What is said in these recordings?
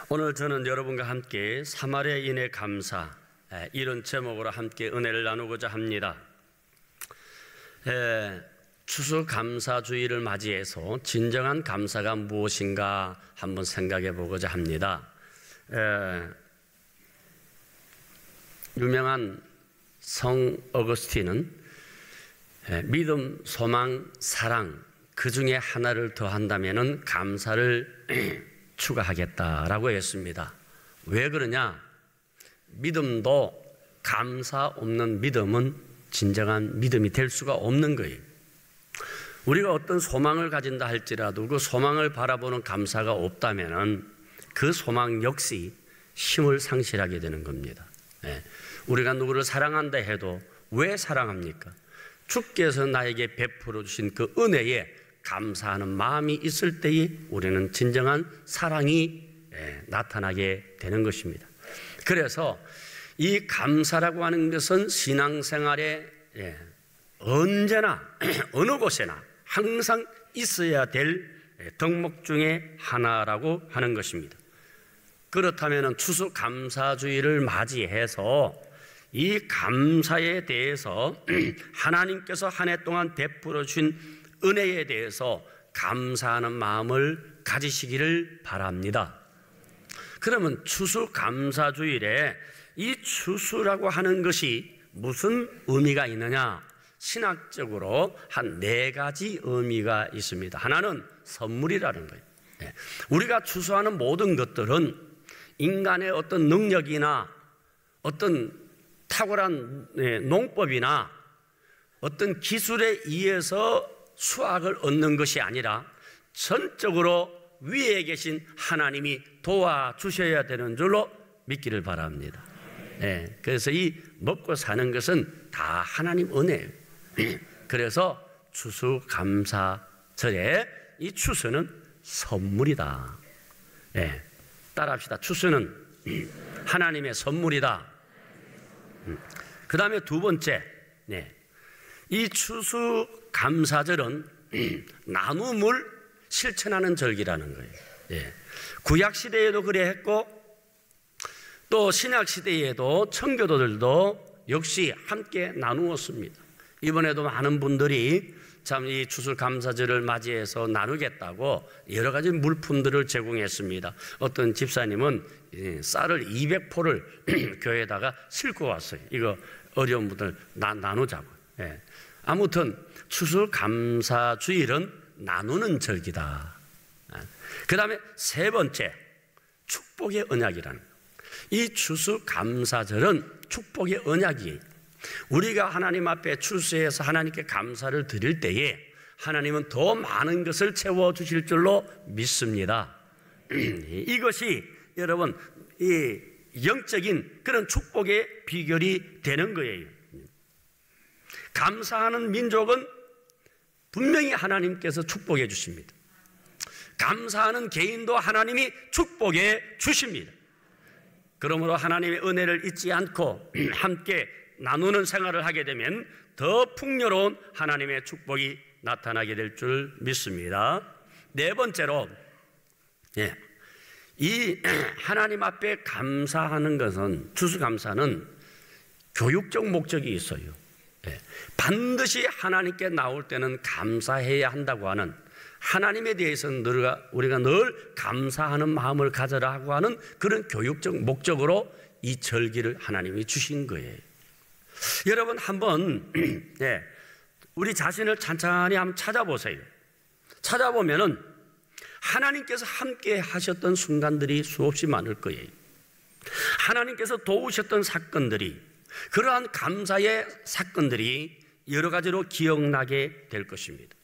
오늘 저는 여러분과 함께 사마리아인의 감사, 이런 제목으로 함께 은혜를 나누고자 합니다. 추수감사주의를 맞이해서 진정한 감사가 무엇인가 한번 생각해 보고자 합니다. 유명한 성 어거스틴은 믿음, 소망, 사랑 그 중에 하나를 더한다면 감사를 추가하겠다라고 했습니다. 왜 그러냐? 믿음도 감사 없는 믿음은 진정한 믿음이 될 수가 없는 거예요. 우리가 어떤 소망을 가진다 할지라도 그 소망을 바라보는 감사가 없다면 그 소망 역시 힘을 상실하게 되는 겁니다. 우리가 누구를 사랑한다 해도 왜 사랑합니까? 주께서 나에게 베풀어 주신 그 은혜에 감사하는 마음이 있을 때에 우리는 진정한 사랑이 나타나게 되는 것입니다. 그래서 이 감사라고 하는 것은 신앙생활에 언제나 어느 곳에나 항상 있어야 될 덕목 중에 하나라고 하는 것입니다. 그렇다면 추수감사주의를 맞이해서 이 감사에 대해서 하나님께서 한 해 동안 베풀어 주신 은혜에 대해서 감사하는 마음을 가지시기를 바랍니다. 그러면 추수감사주일에 이 추수라고 하는 것이 무슨 의미가 있느냐? 신학적으로 한 4가지 의미가 있습니다. 하나는 선물이라는 거예요. 우리가 추수하는 모든 것들은 인간의 어떤 능력이나 어떤 탁월한 농법이나 어떤 기술에 의해서 수확을 얻는 것이 아니라 전적으로 위에 계신 하나님이 도와주셔야 되는 줄로 믿기를 바랍니다. 그래서 이 먹고 사는 것은 다 하나님 은혜예요. 그래서 추수감사절에 이 추수는 선물이다. 따라합시다. 추수는 하나님의 선물이다. 그 다음에 두 번째, 이 추수감사절은 나눔을 실천하는 절기라는 거예요. 구약시대에도 그래 했고 또 신약시대에도 청교도들도 역시 함께 나누었습니다. 이번에도 많은 분들이 참 이 추수감사절을 맞이해서 나누겠다고 여러 가지 물품들을 제공했습니다. 어떤 집사님은 쌀을 200포를 교회에다가 싣고 왔어요. 이거 어려운 분들 나누자고. 아무튼 추수감사주일은 나누는 절기다. 그 다음에 세 번째, 축복의 언약이라는 거예요. 이 추수감사절은 축복의 언약이에요. 우리가 하나님 앞에 추수해서 하나님께 감사를 드릴 때에 하나님은 더 많은 것을 채워주실 줄로 믿습니다. 이것이 여러분 이 영적인 그런 축복의 비결이 되는 거예요. 감사하는 민족은 분명히 하나님께서 축복해 주십니다. 감사하는 개인도 하나님이 축복해 주십니다. 그러므로 하나님의 은혜를 잊지 않고 함께 나누는 생활을 하게 되면 더 풍요로운 하나님의 축복이 나타나게 될 줄 믿습니다. 네 번째로, 이 하나님 앞에 감사하는 것은, 추수감사는 교육적 목적이 있어요. 반드시 하나님께 나올 때는 감사해야 한다고 하는, 하나님에 대해서는 우리가 늘 감사하는 마음을 가져라고 하는 그런 교육적 목적으로 이 절기를 하나님이 주신 거예요. 여러분 한번 우리 자신을 찬찬히 한번 찾아보세요. 찾아보면은 하나님께서 함께 하셨던 순간들이 수없이 많을 거예요. 하나님께서 도우셨던 사건들이, 그러한 감사의 사건들이 여러 가지로 기억나게 될 것입니다.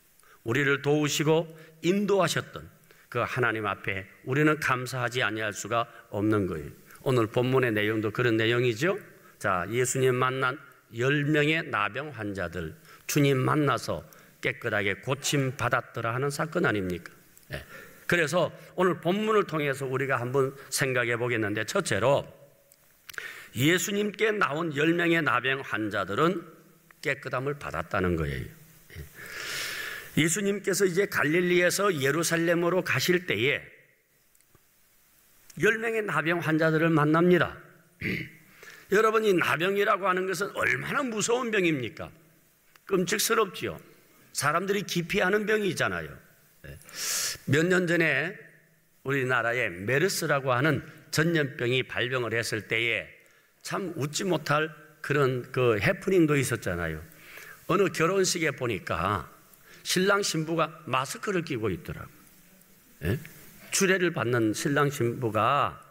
우리를 도우시고 인도하셨던 그 하나님 앞에 우리는 감사하지 아니할 수가 없는 거예요. 오늘 본문의 내용도 그런 내용이죠. 자, 예수님 만난 10명의 나병 환자들, 주님 만나서 깨끗하게 고침 받았더라 하는 사건 아닙니까? 그래서 오늘 본문을 통해서 우리가 한번 생각해 보겠는데, 첫째로 예수님께 나온 10명의 나병 환자들은 깨끗함을 받았다는 거예요. 예수님께서 이제 갈릴리에서 예루살렘으로 가실 때에 10명의 나병 환자들을 만납니다. 여러분, 이 나병이라고 하는 것은 얼마나 무서운 병입니까? 끔찍스럽지요. 사람들이 기피하는 병이잖아요. 몇 년 전에 우리나라에 메르스라고 하는 전염병이 발병을 했을 때에 참 웃지 못할 그런 그 해프닝도 있었잖아요. 어느 결혼식에 보니까 신랑 신부가 마스크를 끼고 있더라고요. 주례를 받는 신랑 신부가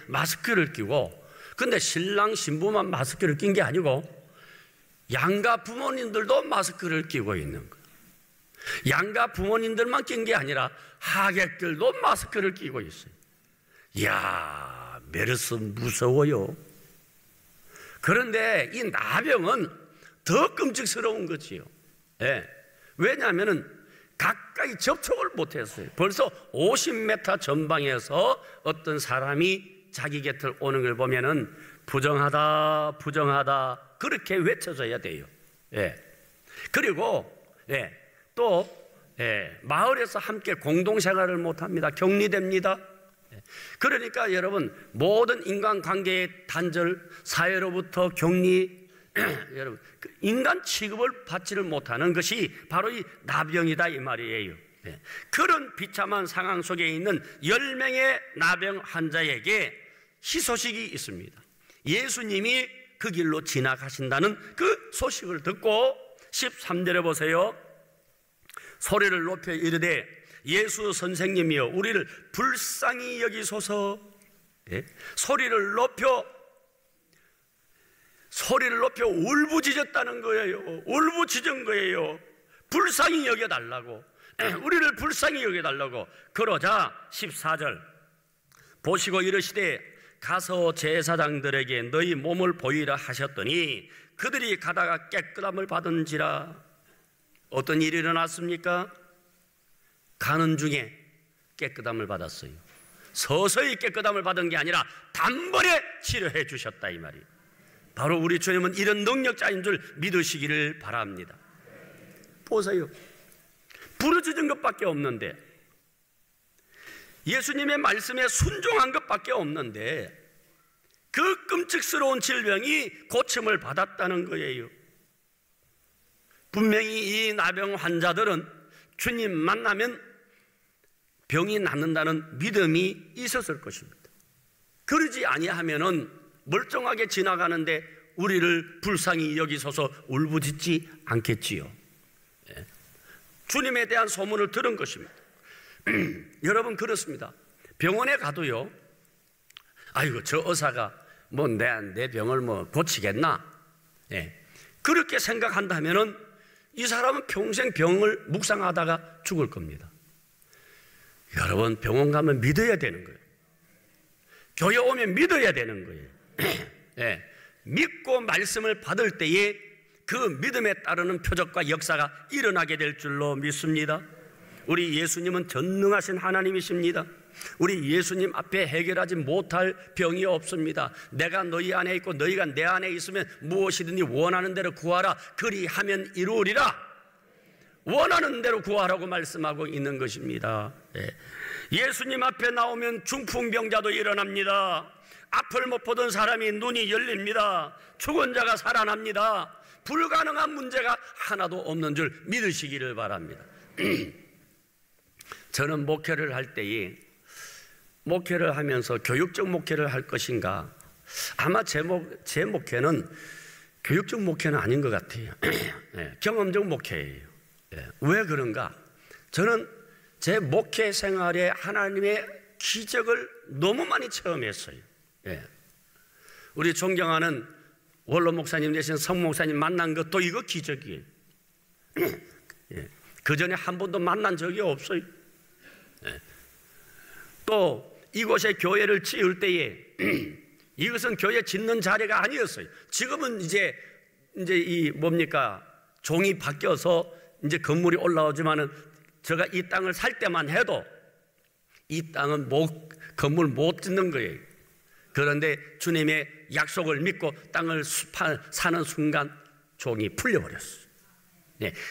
마스크를 끼고, 근데 신랑 신부만 마스크를 낀 게 아니고 양가 부모님들도 마스크를 끼고 있는 거예요. 양가 부모님들만 낀 게 아니라 하객들도 마스크를 끼고 있어요. 이야, 메르스 무서워요. 그런데 이 나병은 더 끔찍스러운 거지요. 왜냐하면 가까이 접촉을 못했어요. 벌써 50m 전방에서 어떤 사람이 자기 곁을 오는 걸 보면은 부정하다, 부정하다 그렇게 외쳐져야 돼요. 그리고 또 마을에서 함께 공동생활을 못합니다. 격리됩니다. 그러니까 여러분, 모든 인간관계의 단절, 사회로부터 격리, 여러분, 인간 취급을 받지를 못하는 것이 바로 이 나병이다 이 말이에요. 그런 비참한 상황 속에 있는 10명의 나병 환자에게 희소식이 있습니다. 예수님이 그 길로 지나가신다는 그 소식을 듣고 13절에 보세요. 소리를 높여 이르되 예수 선생님이여 우리를 불쌍히 여기소서. 소리를 높여 울부짖었다는 거예요. 울부짖은 거예요. 불쌍히 여겨달라고, 우리를 불쌍히 여겨달라고. 그러자 14절 보시고 이르시되 가서 제사장들에게 너희 몸을 보이라 하셨더니 그들이 가다가 깨끗함을 받은지라. 어떤 일이 일어났습니까? 가는 중에 깨끗함을 받았어요. 서서히 깨끗함을 받은 게 아니라 단번에 치료해 주셨다 이 말이에요. 바로 우리 주님은 이런 능력자인 줄 믿으시기를 바랍니다. 보세요. 부르짖은 것밖에 없는데, 예수님의 말씀에 순종한 것밖에 없는데 그 끔찍스러운 질병이 고침을 받았다는 거예요. 분명히 이 나병 환자들은 주님 만나면 병이 낫는다는 믿음이 있었을 것입니다. 그러지 아니하면은 멀쩡하게 지나가는데 우리를 불쌍히 여기소서 울부짖지 않겠지요. 주님에 대한 소문을 들은 것입니다. 여러분, 그렇습니다. 병원에 가도요, 아이고 저 의사가 뭐 내 병을 뭐 고치겠나, 그렇게 생각한다면은 이 사람은 평생 병을 묵상하다가 죽을 겁니다. 여러분, 병원 가면 믿어야 되는 거예요. 교회 오면 믿어야 되는 거예요. 믿고 말씀을 받을 때에 그 믿음에 따르는 표적과 역사가 일어나게 될 줄로 믿습니다. 우리 예수님은 전능하신 하나님이십니다. 우리 예수님 앞에 해결하지 못할 병이 없습니다. 내가 너희 안에 있고 너희가 내 안에 있으면 무엇이든지 원하는 대로 구하라. 그리하면 이루리라. 원하는 대로 구하라고 말씀하고 있는 것입니다. 예수님 앞에 나오면 중풍병자도 일어납니다. 앞을 못 보던 사람이 눈이 열립니다. 죽은 자가 살아납니다. 불가능한 문제가 하나도 없는 줄 믿으시기를 바랍니다. 저는 목회를 할 때에, 목회를 하면서 교육적 목회를 할 것인가, 아마 제 목회는 교육적 목회는 아닌 것 같아요. 경험적 목회예요. 왜 그런가? 저는 제 목회 생활에 하나님의 기적을 너무 많이 체험했어요. 우리 존경하는 원로 목사님 되신 성 목사님 만난 것도 이거 기적이에요. 그 전에 한 번도 만난 적이 없어요. 또 이곳에 교회를 지을 때에 이것은 교회 짓는 자리가 아니었어요. 지금은 이제 이 뭡니까, 종이 바뀌어서 이제 건물이 올라오지만은 제가 이 땅을 살 때만 해도 이 땅은 건물 못 짓는 거예요. 그런데 주님의 약속을 믿고 땅을 사는 순간 종이 풀려버렸어요.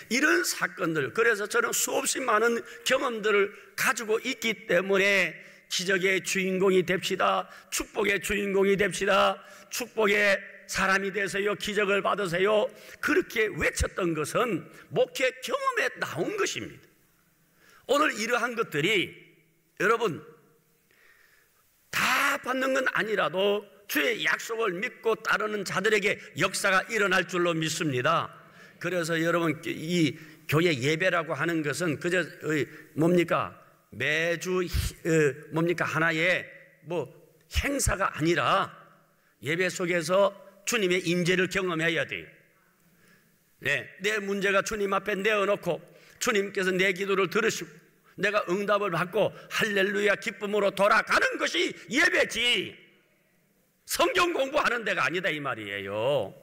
이런 사건들, 그래서 저는 수없이 많은 경험들을 가지고 있기 때문에 기적의 주인공이 됩시다. 축복의 주인공이 됩시다. 축복의 사람이 되세요. 기적을 받으세요. 그렇게 외쳤던 것은 목회 경험에 나온 것입니다. 오늘 이러한 것들이 여러분 다 받는 건 아니라도 주의 약속을 믿고 따르는 자들에게 역사가 일어날 줄로 믿습니다. 그래서 여러분 이 교회 예배라고 하는 것은 그저 뭡니까? 매주 뭡니까? 하나의 행사가 아니라 예배 속에서 주님의 임재를 경험해야 돼요. 네, 내 문제가 주님 앞에 내어놓고 주님께서 내 기도를 들으시고 내가 응답을 받고 할렐루야 기쁨으로 돌아가는 것이 예배지 성경 공부하는 데가 아니다 이 말이에요.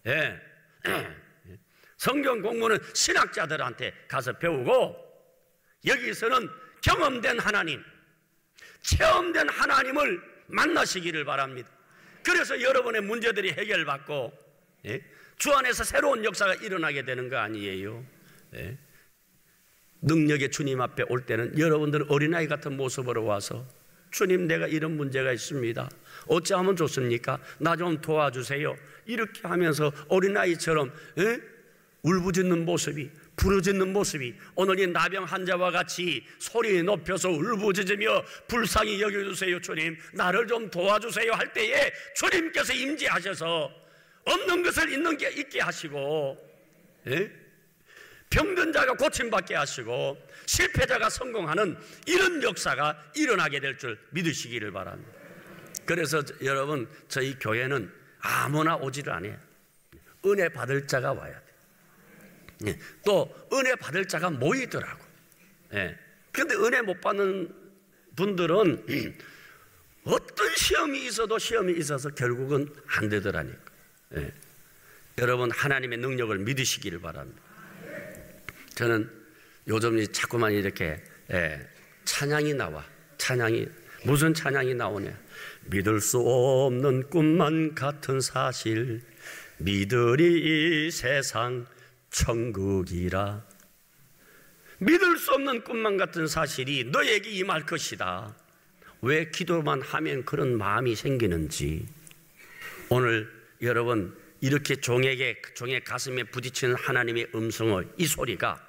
네. 성경 공부는 신학자들한테 가서 배우고 여기서는 경험된 하나님, 체험된 하나님을 만나시기를 바랍니다. 그래서 여러분의 문제들이 해결받고 주 안에서 새로운 역사가 일어나게 되는 거 아니에요. 능력의 주님 앞에 올 때는 여러분들은 어린아이 같은 모습으로 와서 주님 내가 이런 문제가 있습니다. 어찌하면 좋습니까? 나 좀 도와주세요. 이렇게 하면서 어린아이처럼 울부짖는 모습이 부르짖는 모습이 오늘 이 나병 환자와 같이 소리 높여서 울부짖으며 불쌍히 여겨주세요. 주님 나를 좀 도와주세요 할 때에 주님께서 임재하셔서 없는 것을 있게 하시고 병든 자가 고침받게 하시고 실패자가 성공하는 이런 역사가 일어나게 될 줄 믿으시기를 바랍니다. 그래서 여러분 저희 교회는 아무나 오지를 않아요. 은혜 받을 자가 와야 돼요. 또 은혜 받을 자가 모이더라고. 그런데 은혜 못 받는 분들은 어떤 시험이 있어서 결국은 안 되더라니까. 여러분 하나님의 능력을 믿으시기를 바랍니다. 저는 요즘 자꾸만 이렇게 찬양이 나와. 찬양이 무슨 찬양이 나오냐? 믿을 수 없는 꿈만 같은 사실 믿으리 이 세상 천국이라. 믿을 수 없는 꿈만 같은 사실이 너에게 임할 것이다. 왜 기도만 하면 그런 마음이 생기는지 오늘 여러분 이렇게 종의 가슴에 부딪히는 하나님의 음성의 이 소리가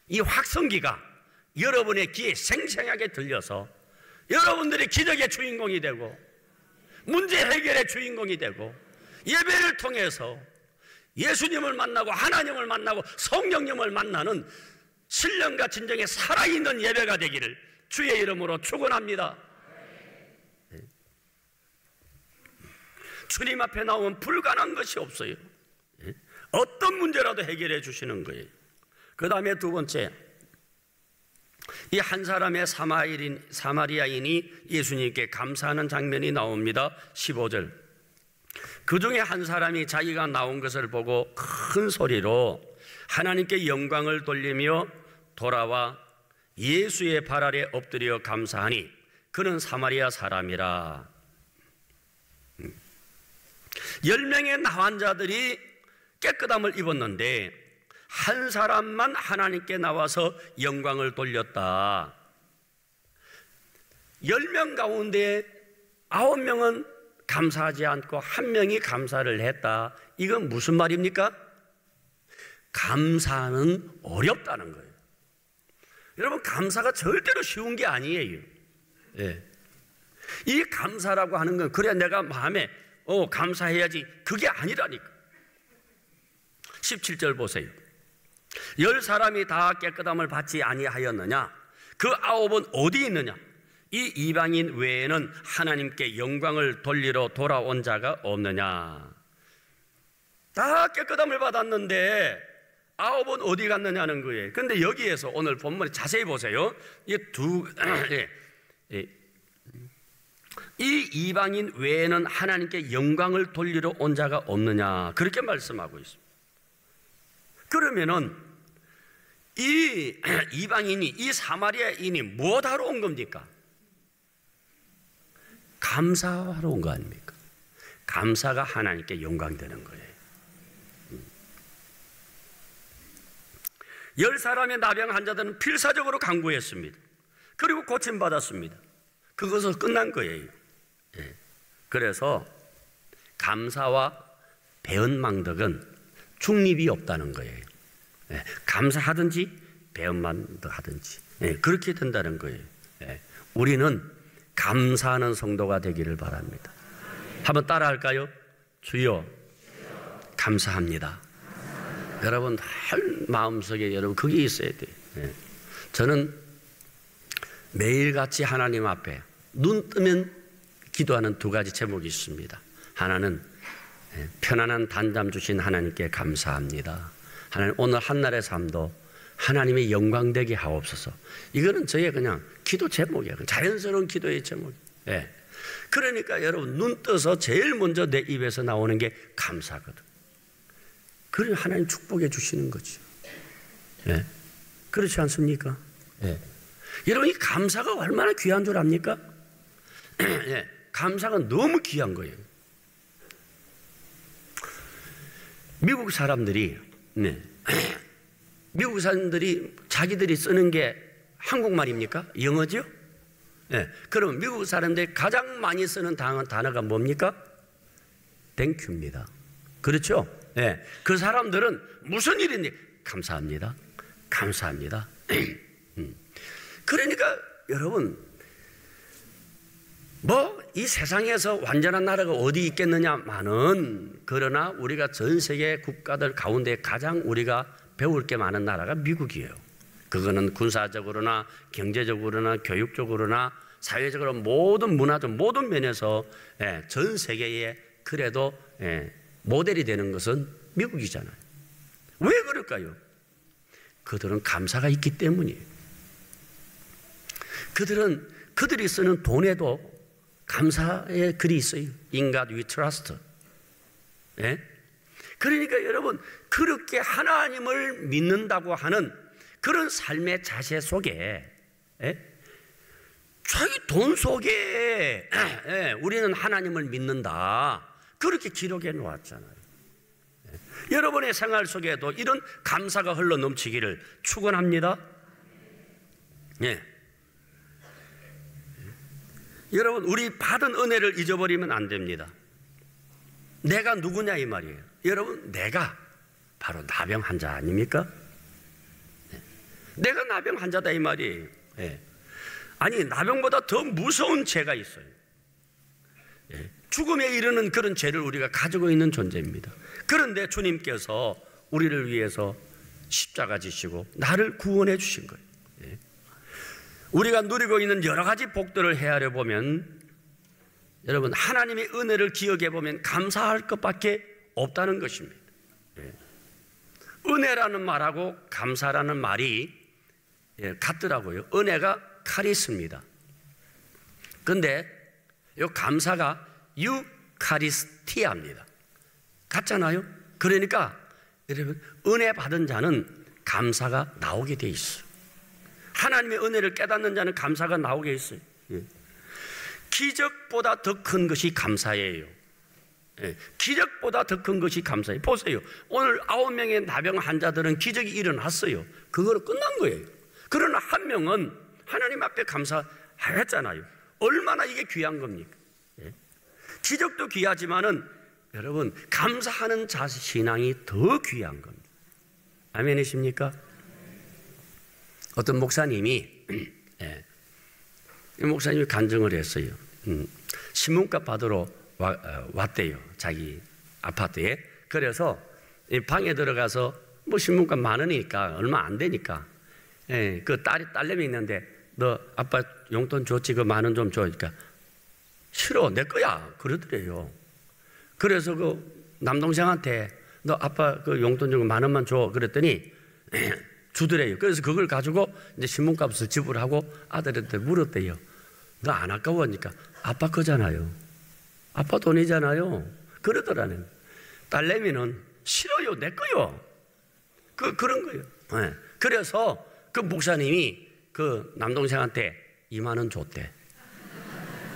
이 확성기가 여러분의 귀에 생생하게 들려서 여러분들이 기적의 주인공이 되고 문제 해결의 주인공이 되고 예배를 통해서 예수님을 만나고 하나님을 만나고 성령님을 만나는 신령과 진정의 살아있는 예배가 되기를 주의 이름으로 축원합니다. 주님 앞에 나오면 불가능한 것이 없어요. 어떤 문제라도 해결해 주시는 거예요. 그 다음에 두 번째, 이 한 사람의 사마리아인이 예수님께 감사하는 장면이 나옵니다. 15절. 그 중에 한 사람이 자기가 나온 것을 보고 큰 소리로 하나님께 영광을 돌리며 돌아와 예수의 발 아래 엎드려 감사하니 그는 사마리아 사람이라. 10명의 나환자들이 깨끗함을 입었는데 한 사람만 하나님께 나와서 영광을 돌렸다. 10명 가운데 9명은 감사하지 않고 1명이 감사를 했다. 이건 무슨 말입니까? 감사는 어렵다는 거예요. 여러분 감사가 절대로 쉬운 게 아니에요. 이 감사라고 하는 건 그래야 내가 마음에 감사해야지 그게 아니라니까. 17절 보세요. 10사람이 다 깨끗함을 받지 아니하였느냐? 그 9은 어디 있느냐? 이 이방인 외에는 하나님께 영광을 돌리러 돌아온 자가 없느냐? 다 깨끗함을 받았는데 9은 어디 갔느냐는 거예요. 그런데 여기에서 오늘 본문에 자세히 보세요. 이 이방인 외에는 하나님께 영광을 돌리러 온 자가 없느냐? 그렇게 말씀하고 있습니다. 그러면은 이 이방인이, 이 사마리아인이 무엇하러 온 겁니까? 감사하러 온 거 아닙니까? 감사가 하나님께 영광 되는 거예요. 10사람의 나병 환자들은 필사적으로 간구했습니다. 그리고 고침받았습니다. 그것은 끝난 거예요. 예. 그래서 감사와 배은망덕은 중립이 없다는 거예요. 예. 감사하든지 배은망덕하든지 그렇게 된다는 거예요. 예. 우리는 감사하는 성도가 되기를 바랍니다. 한번 따라할까요? 주여 감사합니다. 여러분 할 마음속에 여러분 그게 있어야 돼요. 예. 저는 매일같이 하나님 앞에 눈 뜨면 기도하는 두 가지 제목이 있습니다. 하나는 편안한 단잠 주신 하나님께 감사합니다. 하나님 오늘 한날의 삶도 하나님의 영광 되게 하옵소서. 이거는 저의 그냥 기도 제목이에요. 자연스러운 기도의 제목. 예. 그러니까 여러분 눈 떠서 제일 먼저 내 입에서 나오는 게 감사거든. 그래 하나님 축복해 주시는 거죠. 예. 그렇지 않습니까? 예. 여러분 이 감사가 얼마나 귀한 줄 압니까? 예. 감사가 너무 귀한 거예요. 미국 사람들이 미국 사람들이 자기들이 쓰는 게 한국말입니까? 영어죠? 네. 그럼 미국 사람들이 가장 많이 쓰는 단어가 뭡니까? 땡큐입니다. 그렇죠? 네. 그 사람들은 무슨 일인지 감사합니다. 감사합니다. 그러니까 여러분 이 세상에서 완전한 나라가 어디 있겠느냐마는 그러나 우리가 전 세계 국가들 가운데 가장 우리가 배울 게 많은 나라가 미국이에요. 그거는 군사적으로나 경제적으로나 교육적으로나 사회적으로 모든 문화적 모든 면에서 전 세계에 그래도 모델이 되는 것은 미국이잖아요. 왜 그럴까요? 그들은 감사가 있기 때문이에요. 그들이 쓰는 돈에도 감사의 글이 있어요. In God we trust. 그러니까 여러분 그렇게 하나님을 믿는다고 하는 그런 삶의 자세 속에 자기 돈 속에 우리는 하나님을 믿는다 그렇게 기록해 놓았잖아요. 여러분의 생활 속에도 이런 감사가 흘러 넘치기를 축원합니다. 여러분 우리 받은 은혜를 잊어버리면 안 됩니다. 내가 누구냐 이 말이에요. 여러분 내가 바로 나병 환자 아닙니까? 내가 나병 환자다 이 말이에요. 아니 나병보다 더 무서운 죄가 있어요. 죽음에 이르는 그런 죄를 우리가 가지고 있는 존재입니다. 그런데 주님께서 우리를 위해서 십자가 지시고 나를 구원해 주신 거예요. 우리가 누리고 있는 여러 가지 복들을 헤아려 보면 여러분 하나님의 은혜를 기억해 보면 감사할 것밖에 없다는 것입니다. 은혜라는 말하고 감사라는 말이 같더라고요. 은혜가 카리스입니다. 그런데 이 감사가 유카리스티아입니다. 같잖아요. 그러니까 여러분 은혜 받은 자는 감사가 나오게 돼 있어요. 하나님의 은혜를 깨닫는 자는 감사가 나오게 있어요. 기적보다 더 큰 것이 감사예요. 기적보다 더 큰 것이 감사예요. 보세요. 오늘 9명의 나병 환자들은 기적이 일어났어요. 그거로 끝난 거예요. 그러나 한 명은 하나님 앞에 감사했잖아요. 얼마나 이게 귀한 겁니까? 기적도 귀하지만은 여러분 감사하는 신앙이 더 귀한 겁니다. 아멘이십니까? 어떤 목사님이 이 목사님이 간증을 했어요. 신문값 받으러 왔대요. 자기 아파트에. 그래서 방에 들어가서 뭐 신문값 많으니까 얼마 안 되니까 그 딸내미 있는데 너 아빠 용돈 줬지 그 10,000원 좀 줘. 그러니까 싫어 내 거야 그러더래요. 그래서 그 남동생한테 너 아빠 그 용돈 좀 10,000원만 줘 그랬더니 주더래요. 그래서 그걸 가지고 이제 신문값을 지불하고 아들한테 물었대요. 너 안 아까워 하니까 아빠 거잖아요. 아빠 돈이잖아요. 그러더라는. 딸내미는 싫어요 내 거요. 그런 거예요. 그래서 그 목사님이 그 남동생한테 20,000원 줬대.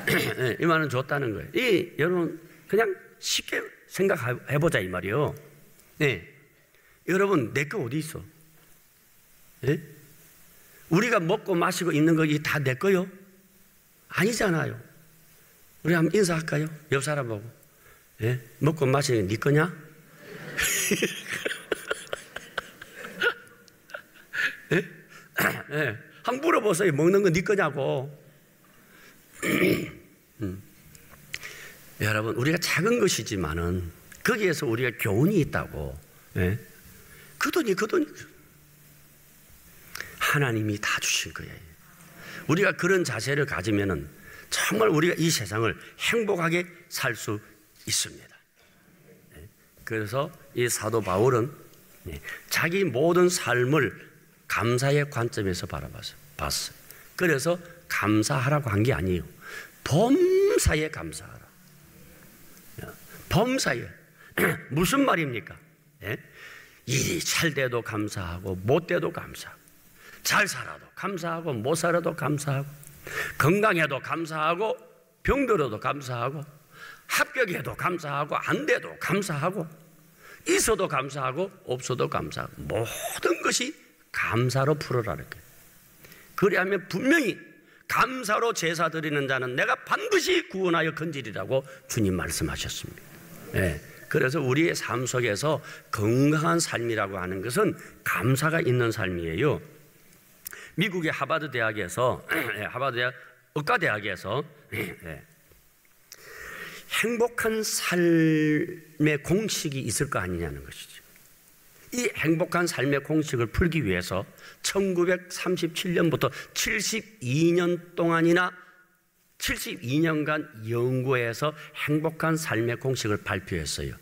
20,000원 줬다는 거예요. 여러분 그냥 쉽게 생각해보자 이 말이에요. 여러분 내 거 어디 있어? 우리가 먹고 마시고 있는 거 다 내 거요? 아니잖아요. 우리 한번 인사할까요? 옆 사람 보고. 예? 먹고 마시는 게 네 거냐? 예? 예. 한번 물어보세요. 먹는 건 네 거냐고. 여러분, 우리가 작은 것이지만은 거기에서 우리가 교훈이 있다고. 예? 그 돈이 하나님이 다 주신 거예요. 우리가 그런 자세를 가지면은 정말 우리가 이 세상을 행복하게 살 수 있습니다. 예? 그래서 이 사도 바울은 자기 모든 삶을 감사의 관점에서 봤어요. 그래서 감사하라고 한 게 아니에요. 범사에 감사하라. 범사에. 무슨 말입니까? 예? 일이 잘 돼도 감사하고 못 돼도 감사하고, 잘 살아도 감사하고 못 살아도 감사하고, 건강해도 감사하고 병들어도 감사하고, 합격해도 감사하고 안 돼도 감사하고, 있어도 감사하고 없어도 감사하고, 모든 것이 감사로 풀어라는 거예요. 그리하면 분명히 감사로 제사 드리는 자는 내가 반드시 구원하여 건지리라고 주님 말씀하셨습니다. 네. 그래서 우리의 삶 속에서 건강한 삶이라고 하는 것은 감사가 있는 삶이에요. 미국의 하버드 대학에서 의과대학에서 행복한 삶의 공식이 있을 거 아니냐는 것이죠. 이 행복한 삶의 공식을 풀기 위해서 1937년부터 72년 동안이나 72년간 연구해서 행복한 삶의 공식을 발표했어요.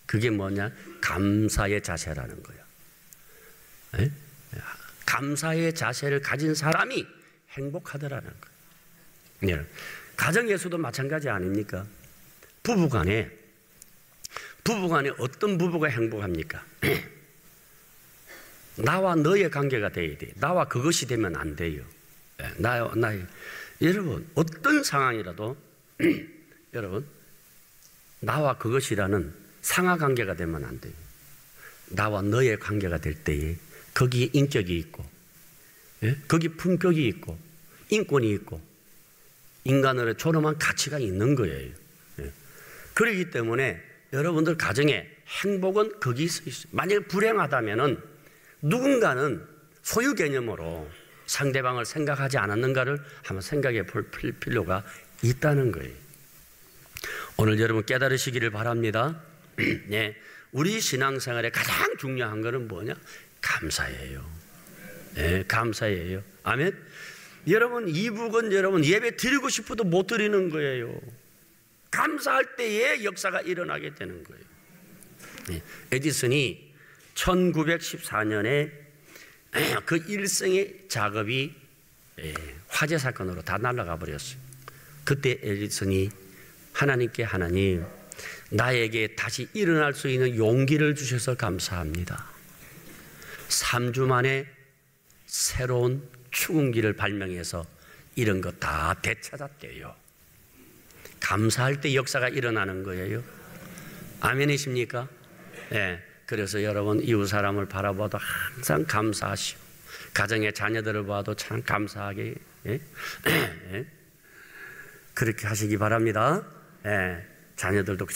그게 뭐냐? 감사의 자세라는 거예요. 네? 감사의 자세를 가진 사람이 행복하더라는 거예요. 네. 가정에서도 마찬가지 아닙니까? 부부간에 어떤 부부가 행복합니까? 나와 너의 관계가 돼야 돼. 나와 그것이 되면 안 돼요. 여러분, 어떤 상황이라도 여러분, 나와 그것이라는 상하 관계가 되면 안 돼요. 나와 너의 관계가 될 때에 거기에 인격이 있고, 예? 거기 품격이 있고, 인권이 있고, 인간으로의 존엄한 가치가 있는 거예요. 예? 그렇기 때문에 여러분들 가정에 행복은 거기 있어요. 만약에 불행하다면은 누군가는 소유 개념으로 상대방을 생각하지 않았는가를 한번 생각해 볼 필요가 있다는 거예요. 오늘 여러분 깨달으시기를 바랍니다. 네, 우리 신앙생활에 가장 중요한 것은 뭐냐? 감사예요. 네, 감사예요. 아멘. 여러분, 이북은 여러분 예배 드리고 싶어도 못 드리는 거예요. 감사할 때에 역사가 일어나게 되는 거예요. 네, 에디슨이 1914년에 그 일생의 작업이 화재 사건으로 다 날아가 버렸어요. 그때 에디슨이 하나님께, 하나님, 나에게 다시 일어날 수 있는 용기를 주셔서 감사합니다. 3주 만에 새로운 출근기를 발명해서 이런 거 다 되찾았대요. 감사할 때 역사가 일어나는 거예요. 아멘이십니까? 네. 그래서 여러분, 이웃 사람을 바라봐도 항상 감사하시고, 가정의 자녀들을 봐도 참 감사하게, 예? 예? 그렇게 하시기 바랍니다. 예. 자녀들도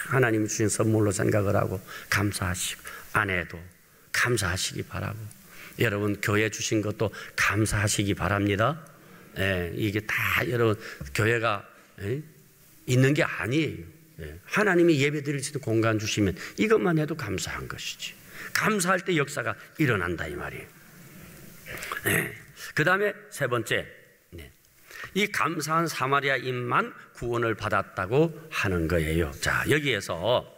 하나님이 주신 선물로 생각을 하고 감사하시고, 아내도 감사하시기 바라고, 여러분 교회 주신 것도 감사하시기 바랍니다. 예. 이게 다 여러분 교회가 있는 게 아니에요. 하나님이 예배 드릴 수 있는 공간 주시면 이것만 해도 감사한 것이지. 감사할 때 역사가 일어난다 이 말이에요. 그 다음에 세 번째, 이 감사한 사마리아인만 구원을 받았다고 하는 거예요. 자, 여기에서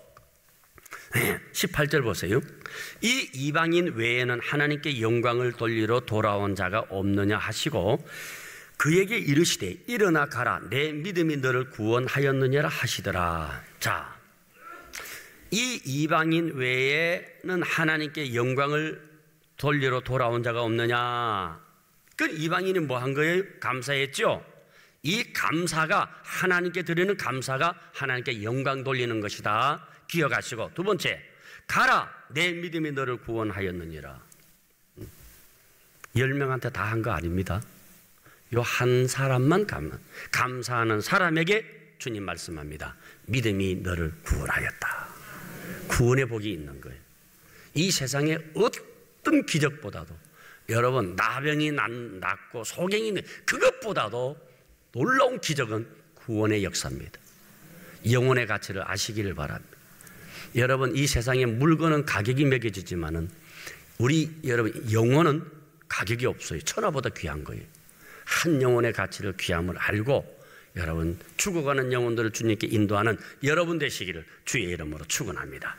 18절 보세요. 이 이방인 외에는 하나님께 영광을 돌리러 돌아온 자가 없느냐 하시고 그에게 이르시되 일어나 가라, 내 믿음이 너를 구원하였느니라 하시더라. 자, 이 이방인 외에는 하나님께 영광을 돌리러 돌아온 자가 없느냐. 그 이방인이 뭐 한 거예요? 감사했죠. 이 감사가, 하나님께 드리는 감사가 하나님께 영광 돌리는 것이다. 기억하시고, 두 번째, 가라, 내 믿음이 너를 구원하였느니라. 10명한테 다 한 거 아닙니다. 요 한 사람만 감사하는 사람에게 주님 말씀합니다. 믿음이 너를 구원하였다. 구원의 복이 있는 거예요. 이 세상에 어떤 기적보다도 여러분 나병이 낫고 소경이 그것보다도 놀라운 기적은 구원의 역사입니다. 영혼의 가치를 아시기를 바랍니다. 여러분 이 세상에 물건은 가격이 매겨지지만은 우리 여러분 영혼은 가격이 없어요. 천하보다 귀한 거예요. 한 영혼의 가치를 귀함을 알고 여러분 죽어가는 영혼들을 주님께 인도하는 여러분 되시기를 주의 이름으로 축원합니다.